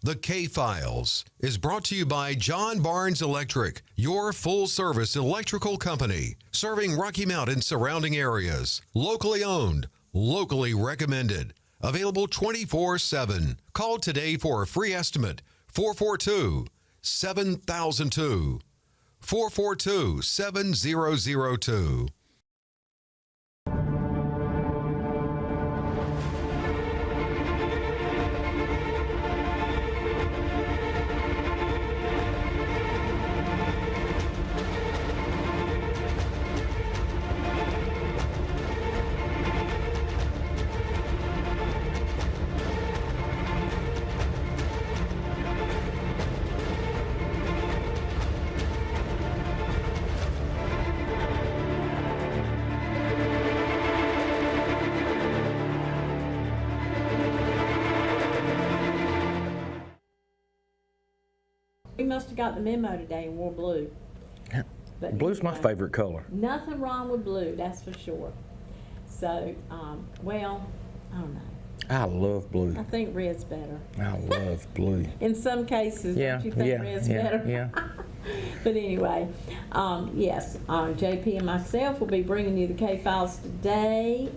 The K-Files is brought to you by John Barnes Electric, your full-service electrical company, serving Rocky Mount and surrounding areas. Locally owned, locally recommended, available 24/7. Call today for a free estimate, 442-7002, 442-7002. We must have got the memo today and wore blue. But Blue's my anyway, favorite color. Nothing wrong with blue, that's for sure. So, well, I don't know. I love blue. I think red's better. I love blue. In some cases, Yeah, don't you think red's better? Yeah. But anyway, yes, JP and myself will be bringing you the K-Files today.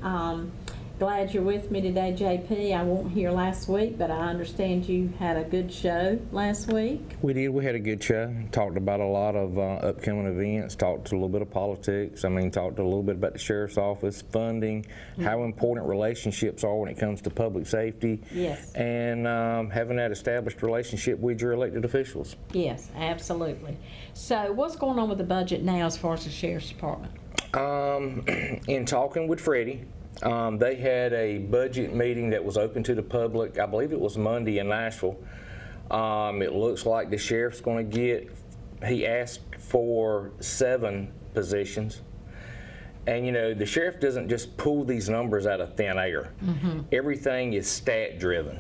Glad you're with me today, JP. I wasn't here last week, but I understand you had a good show last week. We did. We had a good show. Talked about a lot of upcoming events. Talked a little bit of politics. Talked a little bit about the sheriff's office, funding, how important relationships are when it comes to public safety. Yes. And having that established relationship with your elected officials. Yes, absolutely. So what's going on with the budget now as far as the sheriff's department? In talking with Freddie, they had a budget meeting that was open to the public. I believe it was Monday in Nashville. It looks like the sheriff's going to get, he asked for 7 positions. And you know, the sheriff doesn't just pull these numbers out of thin air. Everything is stat driven.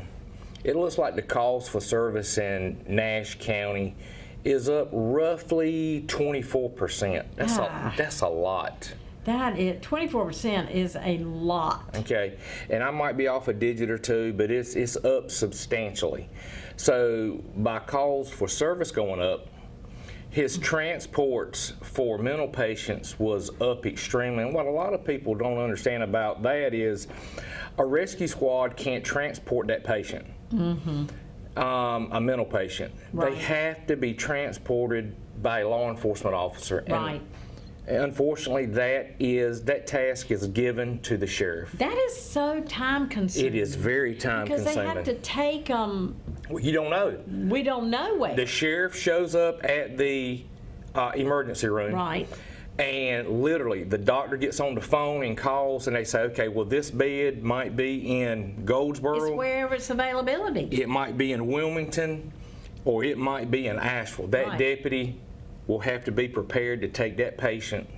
It looks like the calls for service in Nash County is up roughly 24%. That's a lot. That is 24% is a lot. Okay, and I might be off a digit or two, but it's up substantially. So by calls for service going up, his transports for mental patients was up extremely. And what a lot of people don't understand about that is a rescue squad can't transport that patient, a mental patient. Right. They have to be transported by a law enforcement officer. Right. And unfortunately, that task is given to the sheriff. That is so time consuming. It is very time because consuming. they have to take them. Well, you don't know. We don't know where. The sheriff shows up at the emergency room. Right. And literally, the doctor gets on the phone and calls, and they say, okay, well, this bed might be in Goldsboro. It's wherever it's availability. It might be in Wilmington, or it might be in Asheville. That Right. deputy will have to be prepared to take that patient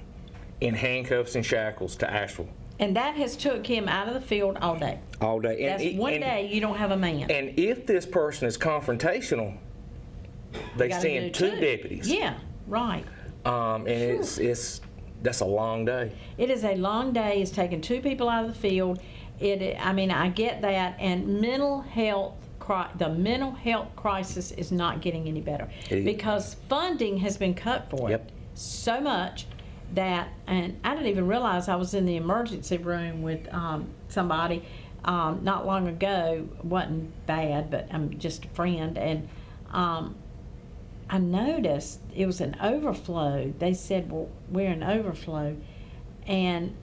in handcuffs and shackles to Asheville. And that has took him out of the field all day. All day. That's one day you don't have a man. And if this person is confrontational, they Gotta send do 2 deputies. Yeah, right. And that's a long day. It is a long day. It's taking 2 people out of the field. I get that. And the mental health crisis is not getting any better because funding has been cut for it so much that, and I didn't even realize I was in the emergency room with somebody not long ago. Wasn't bad, but I'm just a friend, and I noticed it was an overflow. They said, well, we're an overflow, and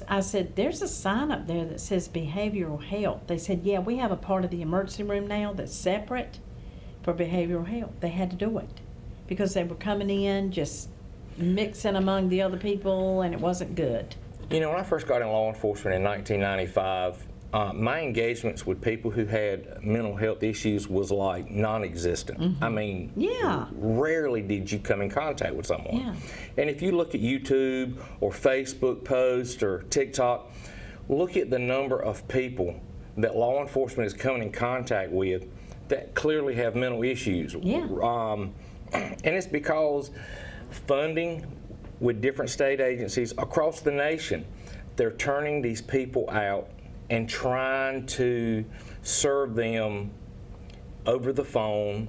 I said, there's a sign up there that says behavioral health. They said, yeah, we have a part of the emergency room now that's separate for behavioral health. They had to do it because they were coming in just mixing among the other people, and it wasn't good. You know, when I first got in law enforcement in 1995, my engagements with people who had mental health issues was like non-existent. I mean, rarely did you come in contact with someone. Yeah. And if you look at YouTube or Facebook posts or TikTok, look at the number of people that law enforcement is coming in contact with that clearly have mental issues. Yeah. And it's because funding with different state agencies across the nation, they're turning these people out and trying to serve them over the phone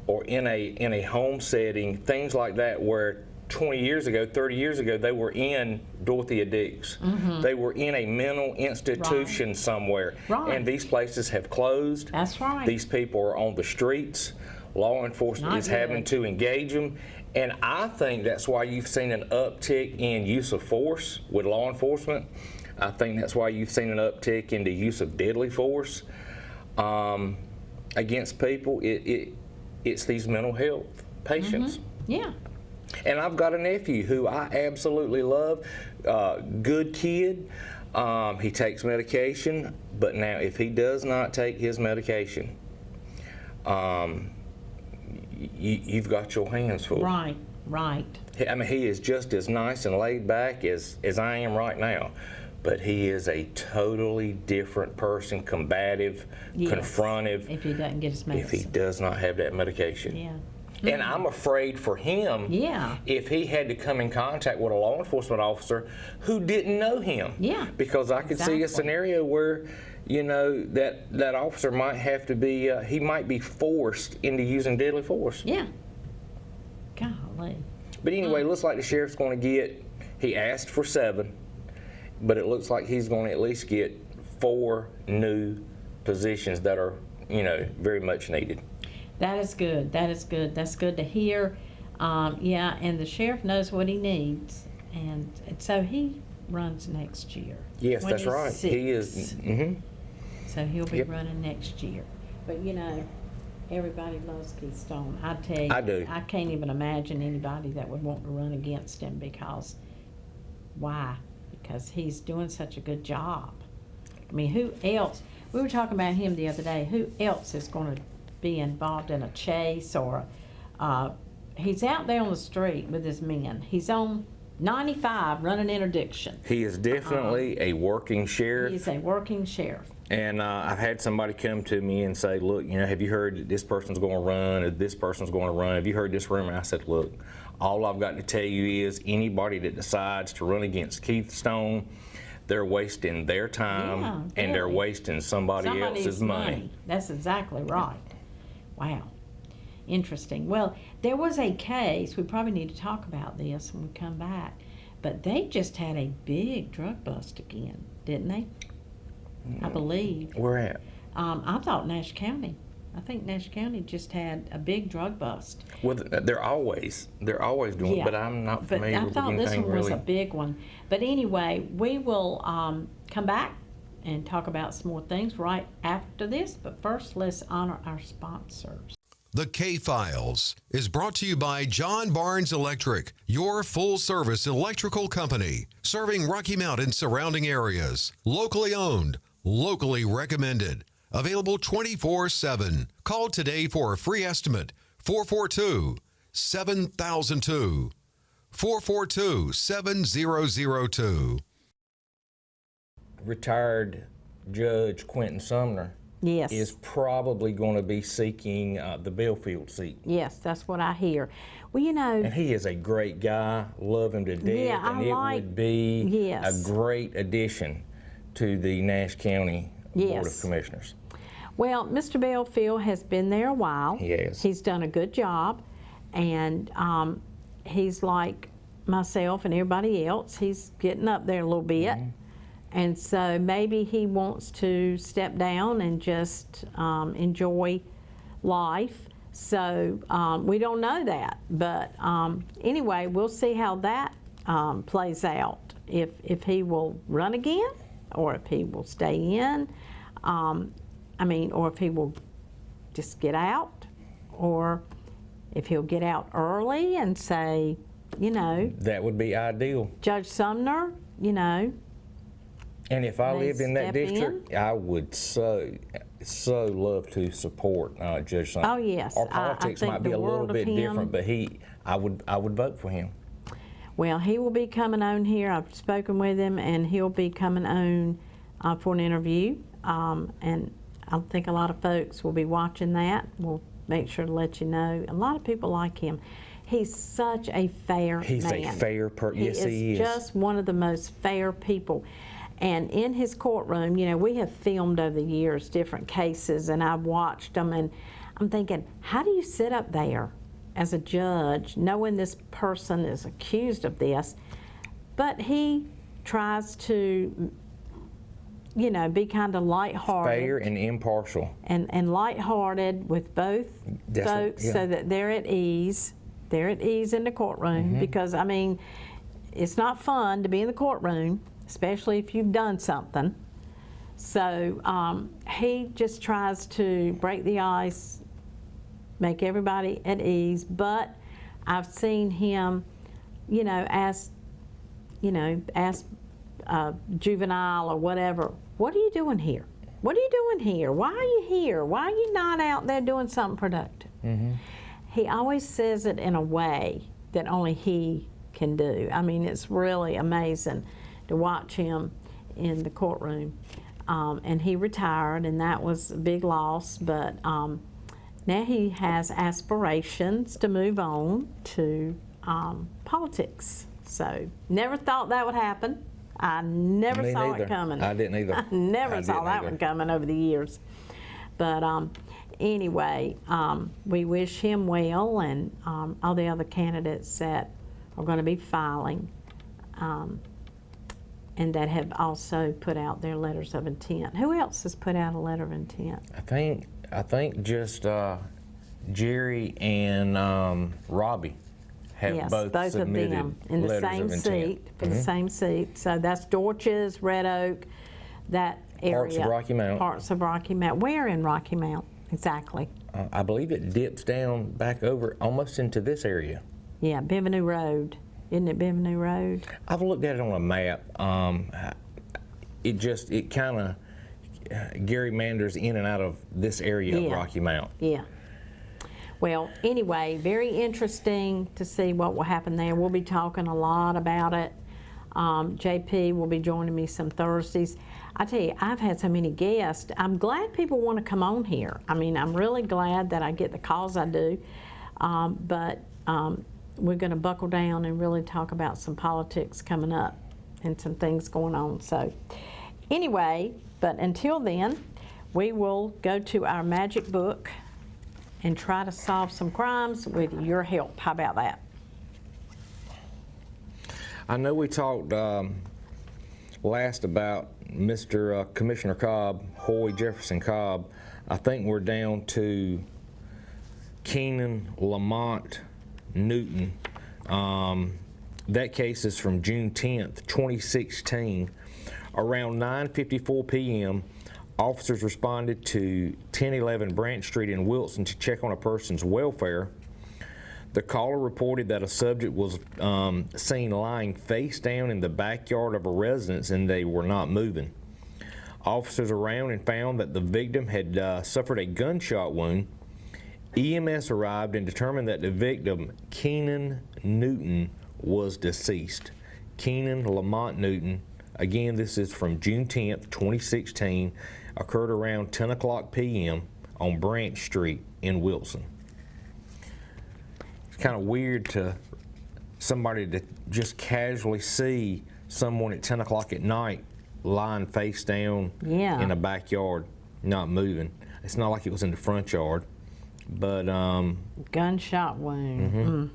or in a home setting, things like that, where 20 years ago, 30 years ago, they were in Dorothea Dix. They were in a mental institution somewhere. Right. And these places have closed. That's right. These people are on the streets. Law enforcement Not is having good. to engage them. And I think that's why you've seen an uptick in use of force with law enforcement. I think that's why you've seen an uptick in the use of deadly force against people. It's these mental health patients. Yeah. And I've got a nephew who I absolutely love, good kid. He takes medication, but now if he does not take his medication, you've got your hands full. Right. Right. I mean, he is just as nice and laid back as I am right now, but he is a totally different person, combative, Yes. confrontive, If he doesn't get his if medicine. he does not have that medication. Yeah. And I'm afraid for him Yeah. if he had to come in contact with a law enforcement officer who didn't know him. Yeah, Because I could see exactly. a scenario where, you know, that officer might have to be, he might be forced into using deadly force. Yeah. Golly. But anyway, it looks like the sheriff's going to get, he asked for 7, but it looks like he's going to at least get 4 new positions that are, you know, very much needed. That is good. That is good. That's good to hear. Yeah, and the sheriff knows what he needs, and so he runs next year. Yes, that's right. He 26. is. So he'll be Yep. running next year. But you know, everybody loves Keith Stone. I tell you, I do. I can't even imagine anybody that would want to run against him because, why? Because he's doing such a good job. I mean, who else? We were talking about him the other day. Who else is going to be involved in a chase or he's out there on the street with his men. He's on 95 running interdiction. He is definitely a working sheriff. He's a working sheriff. And I've had somebody come to me and say, look, you know, have you heard that this person's going to run or this person's going to run? Have you heard this rumor? I said, look, all I've got to tell you is anybody that decides to run against Keith Stone, they're wasting their time Yeah, and they're really. wasting somebody else's money. That's exactly right. Wow. Interesting. Well, there was a case, we probably need to talk about this when we come back, but they just had a big drug bust again, didn't they? I believe. Where at? I thought Nash County. I think Nash County just had a big drug bust. Well, they're always doing Yeah. it, but I'm not But familiar I with thought this anything one was really. a big one. But anyway, we will come back and talk about some more things right after this. But first, let's honor our sponsors. The K-Files is brought to you by John Barnes Electric, your full-service electrical company, serving Rocky Mount and surrounding areas. Locally owned, locally recommended. Available 24/7. Call today for a free estimate. 442-7002. 442-7002. Retired Judge Quentin Sumner Yes. is probably going to be seeking the Belfield seat. Yes, that's what I hear. Well, you know, And he is a great guy, love him to death, Yeah, I and it like- would be yes. a great addition to the Nash County Board of Yes. Commissioners. well, Mr. Belfield has been there a while. He has. He's done a good job, and he's like myself and everybody else. He's getting up there a little bit. Mm-hmm. And so maybe he wants to step down and just enjoy life. So we don't know that. But anyway, we'll see how that plays out. If he will run again or if he will stay in. Or if he will just get out, or if he'll get out early and say, you know, That would be ideal. Judge Sumner, you know, And if I May lived in that step in. district, I would so love to support Judge Sumner. Oh, yes. Our I politics think might be the a little world of bit him. different, but I would vote for him. well, he will be coming on here. I've spoken with him, and he'll be coming on for an interview. And I think a lot of folks will be watching that. We'll make sure to let you know. A lot of people like him. He's such a fair He's man. a fair person. Yes, he is. Just one of the most fair people. And in his courtroom, you know, we have filmed over the years different cases, and I've watched them, and I'm thinking, how do you sit up there as a judge knowing this person is accused of this? But he tries to, you know, be kind of lighthearted. Fair and impartial. And lighthearted with both folks so that they're at ease. They're at ease in the courtroom because, I mean, it's not fun to be in the courtroom, especially if you've done something. So he just tries to break the ice, make everybody at ease. But I've seen him, you know, ask juvenile or whatever, what are you doing here? What are you doing here? Why are you here? Why are you not out there doing something productive? He always says it in a way that only he can do. I mean, it's really amazing to watch him in the courtroom. And he retired, and that was a big loss, but now he has aspirations to move on to politics. So never thought that would happen. I never Me saw neither. it coming. I didn't either. I never I saw didn't that either. one coming over the years. But anyway, we wish him well, and all the other candidates that are going to be filing and that have also put out their letters of intent. Who else has put out a letter of intent? I think just Jerry and Robbie have Yes, both of submitted them in the letters same of intent. seat, for the same seat. So that's Dorches, Red Oak, that area. Parts of Rocky Mount. Parts of Rocky Mount. Where in Rocky Mount exactly? I believe it dips down back over almost into this area. Yeah, Bienvenue Road. Isn't it Bienvenue Road? I've looked at it on a map. It kind of gerrymanders in and out of this area of Yeah. Rocky Mount. Yeah. Well, anyway, very interesting to see what will happen there. We'll be talking a lot about it. JP will be joining me some Thursdays. I tell you, I've had so many guests. I'm glad people want to come on here. I mean, I'm really glad that I get the calls I do. But we're going to buckle down and really talk about some politics coming up and some things going on. So anyway, but until then, we will go to our magic book and try to solve some crimes with your help. How about that? I know we talked last about Mr. Commissioner Cobb, Hoy Jefferson Cobb. I think we're down to Keenan Lamont Newton. That case is from June 10th, 2016. Around 9:54 p.m., officers responded to 1011 Branch Street in Wilson to check on a person's welfare. The caller reported that a subject was seen lying face down in the backyard of a residence and they were not moving. Officers around and found that the victim had suffered a gunshot wound. EMS arrived and determined that the victim, Keenan Newton, was deceased. Keenan Lamont Newton, again, this is from June 10th, 2016, occurred around 10 o'clock p.m. on Branch Street in Wilson. It's kind of weird to somebody to just casually see someone at 10 o'clock at night lying face down in a backyard, not moving. It's not like it was in the front yard, but gunshot wound.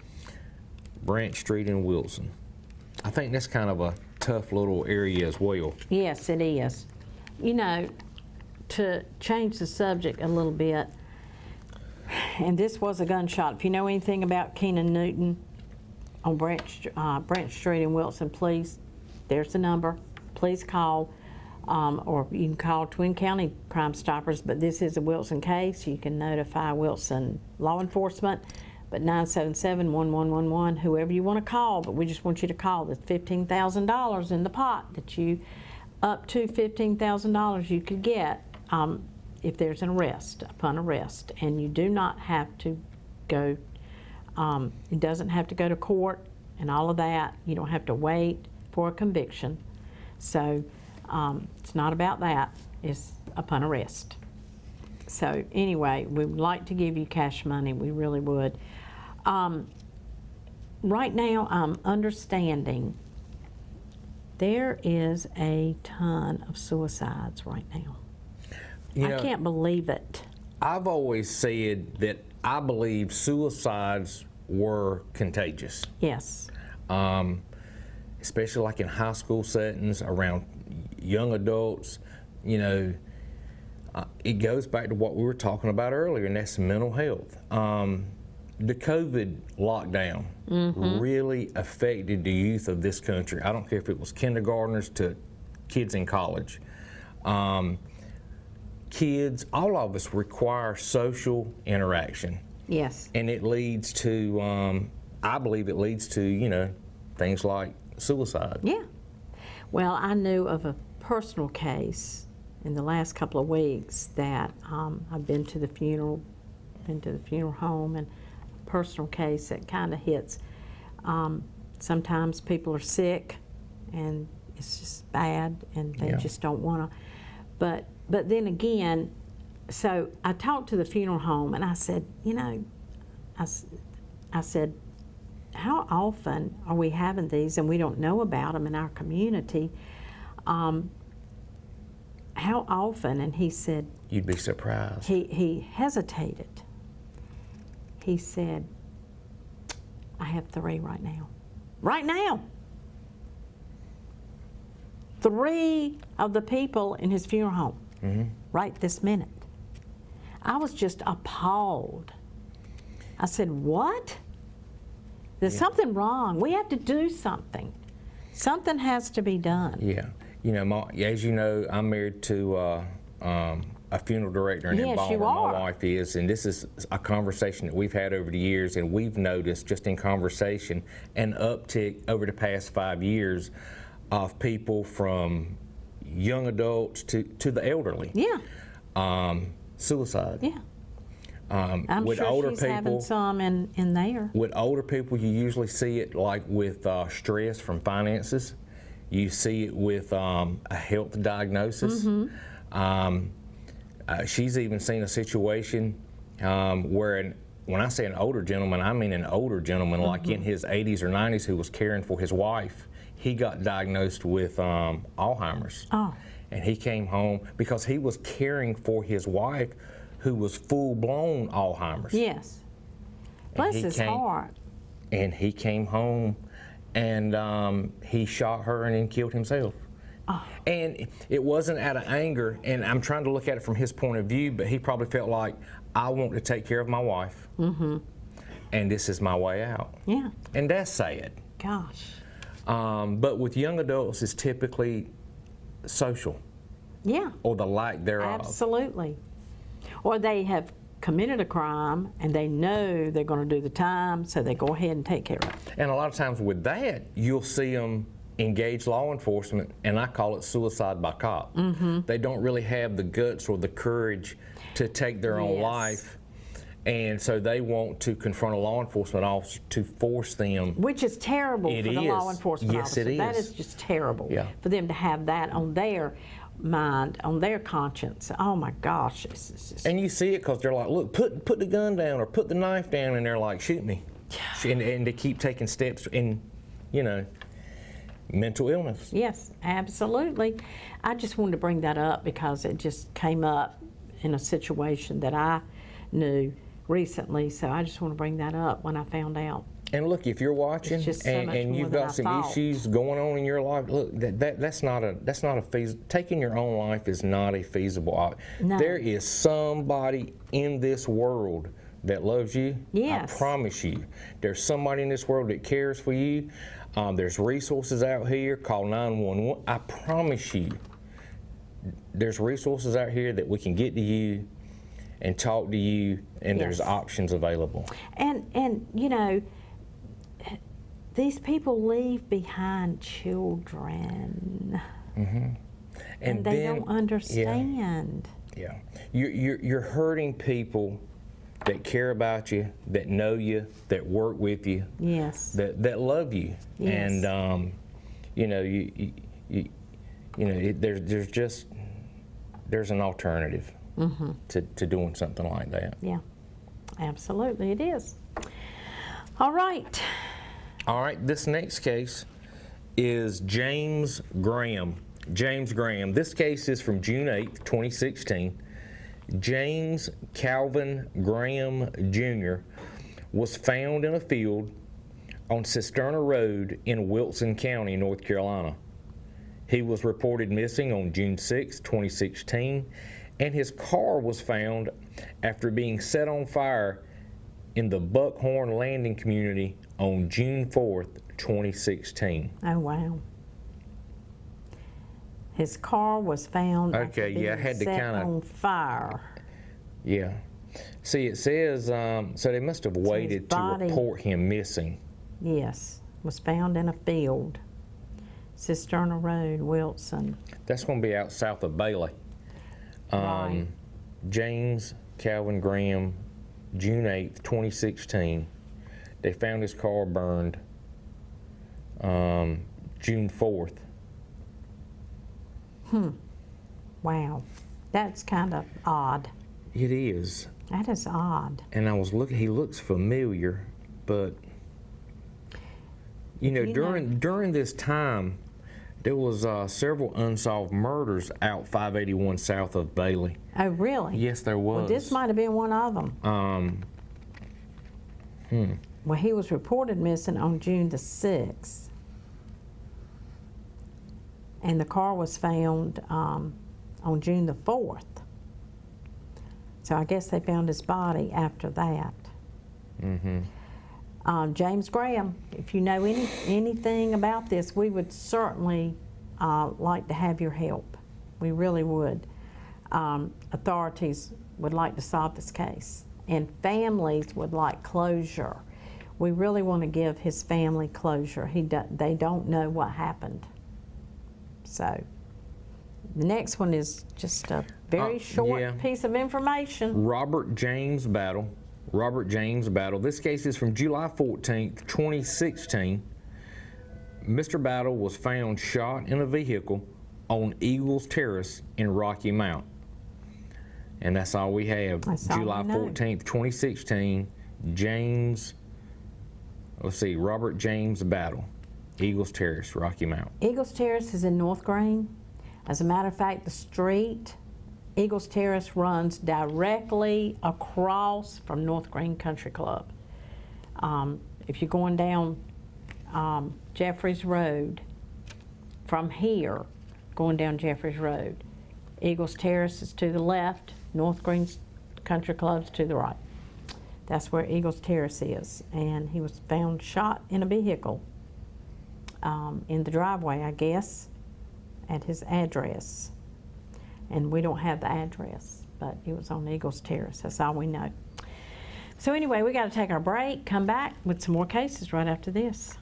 Branch Street in Wilson. I think that's kind of a tough little area as well. Yes, it is. You know, to change the subject a little bit, and this was a gunshot. If you know anything about Keenan Newton on Branch Street in Wilson, please, there's the number. Please call, or you can call Twin County Crime Stoppers, but this is a Wilson case. You can notify Wilson law enforcement, but 977-1111, whoever you want to call, but we just want you to call. There's $15,000 in the pot that you, up to $15,000 you could get if there's an arrest, upon arrest. And you do not have to go, it doesn't have to go to court and all of that. You don't have to wait for a conviction. So it's not about that, it's upon arrest. So anyway, we would like to give you cash money, we really would. Right now, I'm understanding There is a ton of suicides right now. You know, I can't believe it. I've always said that I believe suicides were contagious, Yes. especially like in high school settings around young adults. You know, it goes back to what we were talking about earlier, and that's mental health. The COVID lockdown really affected the youth of this country. I don't care if it was kindergartners to kids in college. Kids, all of us require social interaction. Yes. And it leads to, I believe it leads to, you know, things like suicide. Yeah. Well, I knew of a personal case in the last couple of weeks that I've been to the funeral home, and a personal case that kind of hits. Sometimes people are sick and it's just bad and they just don't want to. But then again, so I talked to the funeral home and I said, you know, I said, how often are we having these and we don't know about them in our community? How often? And he said, You'd be surprised. he hesitated. He said, I have 3 right now. Right now. 3 of the people in his funeral home, right this minute. I was just appalled. I said, what? There's something wrong. We have to do something. Something has to be done. Yeah. You know, as you know, I'm married to a funeral director in Yes, you Baltimore. are. My wife is, and this is a conversation that we've had over the years, and we've noticed just in conversation an uptick over the past 5 years of people from young adults to the elderly. Yeah. Suicide. Yeah. I'm with sure older she's people, having some in there. With older people, you usually see it like with stress from finances. You see it with a health diagnosis. She's even seen a situation where, when I say an older gentleman, I mean an older gentleman, like in his 80s or 90s, who was caring for his wife. He got diagnosed with Alzheimer's. Oh. And he came home because he was caring for his wife, who was full-blown Alzheimer's. Yes. Bless his heart. And he came home and he shot her and then killed himself. Oh. And it wasn't out of anger, and I'm trying to look at it from his point of view, but he probably felt like, I want to take care of my wife, and this is my way out. Yeah. And that's sad. Gosh. But with young adults, it's typically social, Yeah. or the lack thereof. Absolutely. Or they have committed a crime and they know they're going to do the time, so they go ahead and take care of it. And a lot of times with that, you'll see them engage law enforcement, and I call it suicide by cop. They don't really have the guts or the courage to take their own Yes. life, and so they want to confront a law enforcement officer to force them. Which is terrible It for the law is. enforcement Yes, officer. it That is. is just terrible Yeah. for them to have that on their mind, on their conscience. Oh my gosh. It's just, And you see it because they're like, look, put the gun down or put the knife down, and they're like, shoot me. And they keep taking steps in, you know, mental illness. yes, absolutely. I just wanted to bring that up because it just came up in a situation that I knew recently. So I just want to bring that up when I found out. And look, if you're watching It's just so much and more you've than got I some thought. issues going on in your life, look, that's not a feasible. Taking your own life is not a feasible option. No. There is somebody in this world that loves you. Yes. I promise you. There's somebody in this world that cares for you. There's resources out here. Call 911. I promise you, there's resources out here that we can get to you and talk to you, and there's Yes. options available. And you know, these people leave behind children, and they then- don't understand. Yeah, you're hurting people that care about you, that know you, that work with you, Yes. that love you, Yes. and you know there's an alternative to doing something like that. Yeah. Absolutely, it is. All right. All right, this next case is James Graham. James Graham. This case is from June 8th, 2016. James Calvin Graham Jr. was found in a field on Cisterna Road in Wilson County, North Carolina. He was reported missing on June 6, 2016, and his car was found after being set on fire in the Buckhorn Landing community on June 4th, 2016. Oh, wow. His car was found after Okay, yeah, I being had to set kinda- on fire. Yeah. See, it says, so they must have waited to body- report him missing. Yes, was found in a field. Cisterna Road, Wilson. That's going to be out south of Bailey. Right. James Calvin Graham, June 8th, 2016. They found his car burned June 4th. Wow. That's kind of odd. It is. That is odd. And I was looking, he looks familiar, but you know, You know- during this time, there was several unsolved murders out 581 south of Bailey. Oh, really? Yes, there was. Well, this might have been one of them. Well, he was reported missing on June the 6th. And the car was found on June the 4th. So I guess they found his body after that. James Graham, if you know anything about this, we would certainly like to have your help. We really would. Authorities would like to solve this case, and families would like closure. We really want to give his family closure. They don't know what happened. So the next one is just a very short yeah. piece of information. Robert James Battle. Robert James Battle. This case is from July 14th, 2016. Mr. Battle was found shot in a vehicle on Eagles Terrace in Rocky Mount. And that's all we have. That's all July we know. 14th, 2016. Robert James Battle. Eagles Terrace, Rocky Mount. Eagles Terrace is in North Green. As a matter of fact, the street Eagles Terrace runs directly across from North Green Country Club. If you're going down Jeffries Road, from here, going down Jeffries Road, Eagles Terrace is to the left, North Green Country Club's to the right. That's where Eagles Terrace is. And he was found shot in a vehicle in the driveway, I guess, at his address. And we don't have the address, but it was on Eagles Terrace. That's all we know. So anyway, we got to take our break, come back with some more cases right after this.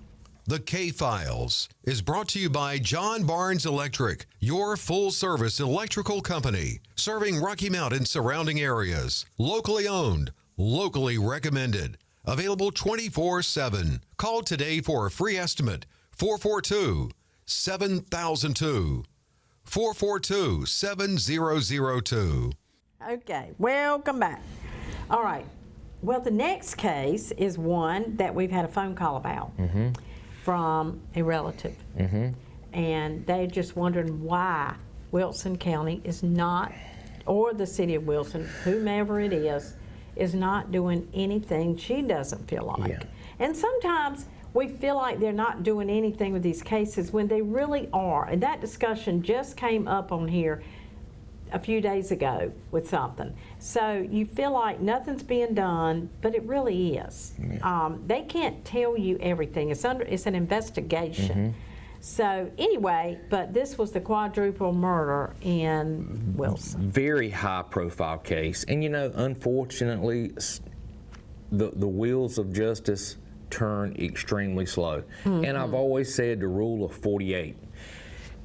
The K-Files is brought to you by John Barnes Electric, your full-service electrical company, serving Rocky Mount and surrounding areas. Locally owned, locally recommended, available 24/7. Call today for a free estimate, 442-7002. 442-7002. Okay, welcome back. All right. Well, the next case is one that we've had a phone call about from a relative. And they're just wondering why Wilson County is not, or the city of Wilson, whomever it is not doing anything she doesn't feel like. Yeah. And sometimes we feel like they're not doing anything with these cases when they really are. And that discussion just came up on here a few days ago with something. So you feel like nothing's being done, but it really is. Yeah. They can't tell you everything. It's an investigation. So anyway, but this was the quadruple murder in Wilson. Very high profile case. And you know, unfortunately, the wheels of justice turn extremely slow. And I've always said the rule of 48.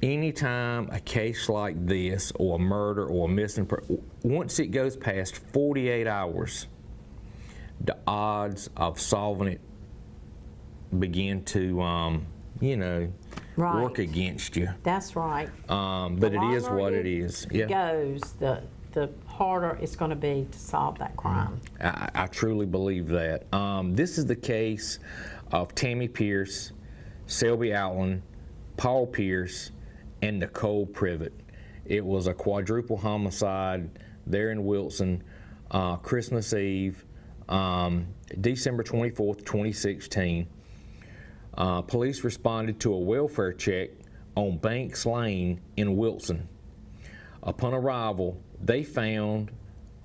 Anytime a case like this, or a murder, or a missing person, once it goes past 48 hours, the odds of solving it begin to, Right. work against you. That's right. But it is longer what it is. It goes, the harder it's going to be to solve that crime. I truly believe that. This is the case of Tammy Pierce, Selby Outland, Paul Pierce, and Nicole Privet. It was a quadruple homicide there in Wilson, Christmas Eve, December 24th, 2016. Police responded to a welfare check on Banks Lane in Wilson. Upon arrival, they found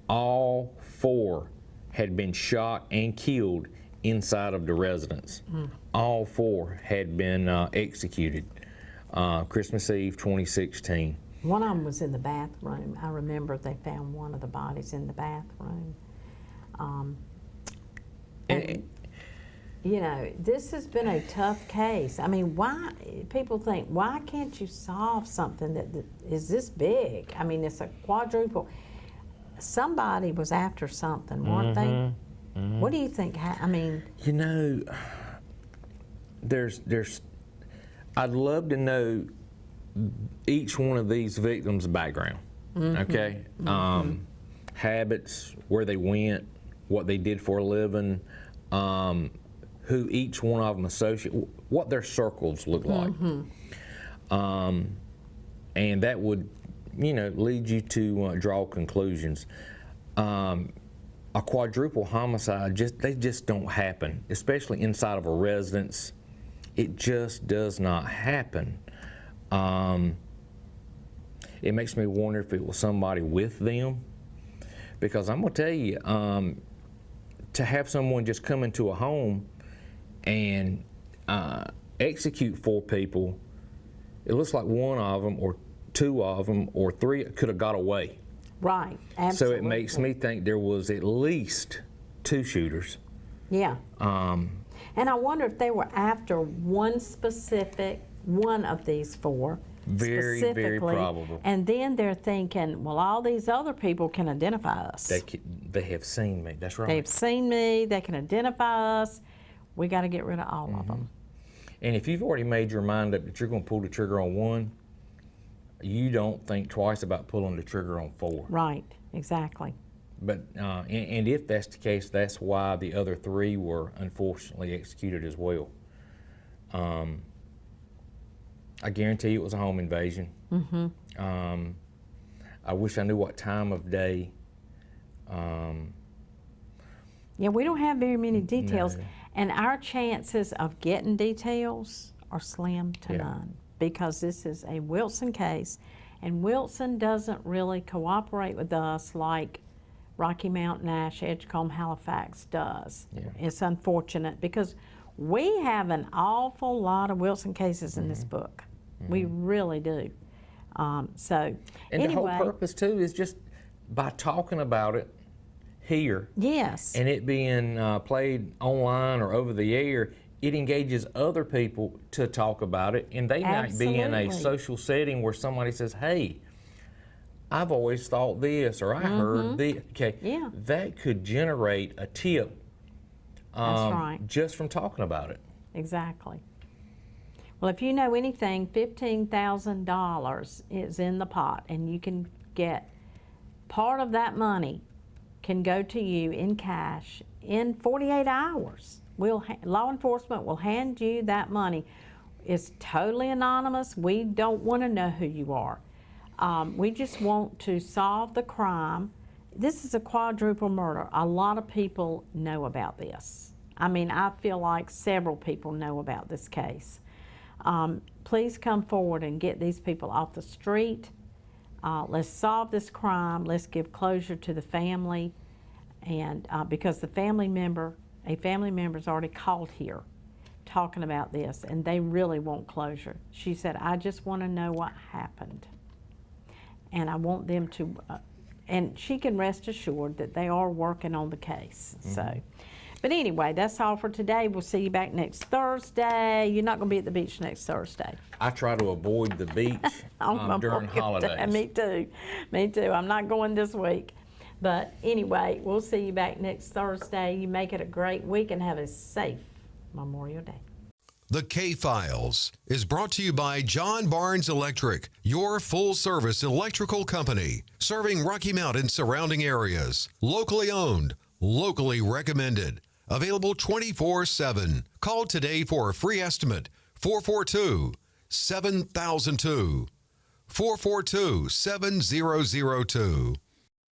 all 4 had been shot and killed inside of the residence. All 4 had been executed. Christmas Eve 2016. One of them was in the bathroom. I remember they found one of the bodies in the bathroom. And you know, this has been a tough case. I mean, why, people think, why can't you solve something that is this big? I mean, it's a quadruple. Somebody was after something, weren't they? What do you think? I mean, you know, I'd love to know each one of these victims' background, okay? Habits, where they went, what they did for a living, who each one of them associate, what their circles look like. And that would, you know, lead you to draw conclusions. A quadruple homicide, they just don't happen, especially inside of a residence. It just does not happen. It makes me wonder if it was somebody with them, because I'm gonna tell you, to have someone just come into a home and execute 4 people, it looks like one of them or 2 of them or 3 could have got away. right, absolutely. So it makes me think there was at least 2 shooters. Yeah. And I wonder if they were after one of these 4. Very, specifically, very probable. And then they're thinking, well, all these other people can identify us. They have seen me. That's right. They've seen me. They can identify us. We got to get rid of all of them. And if you've already made your mind up that you're going to pull the trigger on one, you don't think twice about pulling the trigger on 4. Right, exactly. But and if that's the case, that's why the other 3 were unfortunately executed as well. I guarantee it was a home invasion. I wish I knew what time of day. Yeah, we don't have very many details, No. and our chances of getting details are slim to Yeah. none, because this is a Wilson case, and Wilson doesn't really cooperate with us like Rocky Mount, Nash, Edgecombe, Halifax does. Yeah. It's unfortunate because we have an awful lot of Wilson cases in this book. We really do. So And anyway, the whole purpose too is just by talking about it here yes, and it being played online or over the air, it engages other people to talk about it, and they might be in a Absolutely. social setting where somebody says, hey, I've always thought this, or I heard this. Okay, Yeah. that could generate a tip that's right. just from talking about it. Exactly. Well, if you know anything, $15,000 is in the pot, and you can get part of that money can go to you in cash in 48 hours. Law enforcement will hand you that money. It's totally anonymous. We don't want to know who you are. We just want to solve the crime. This is a quadruple murder. A lot of people know about this. I mean, I feel like several people know about this case. Please come forward and get these people off the street. Let's solve this crime. Let's give closure to the family, and because a family member's already called here talking about this, and they really want closure. She said, I just want to know what happened, and I want them to, and she can rest assured that they are working on the case. So. But anyway, that's all for today. We'll see you back next Thursday. You're not going to be at the beach next Thursday. I try to avoid the beach On during Memorial Day. holidays. Me too. Me too. I'm not going this week. But anyway, we'll see you back next Thursday. You make it a great week and have a safe Memorial Day. The K-Files is brought to you by John Barnes Electric, your full-service electrical company, serving Rocky Mount and surrounding areas. Locally owned, locally recommended. Available 24/7. Call today for a free estimate. 442 7002. 442-7002.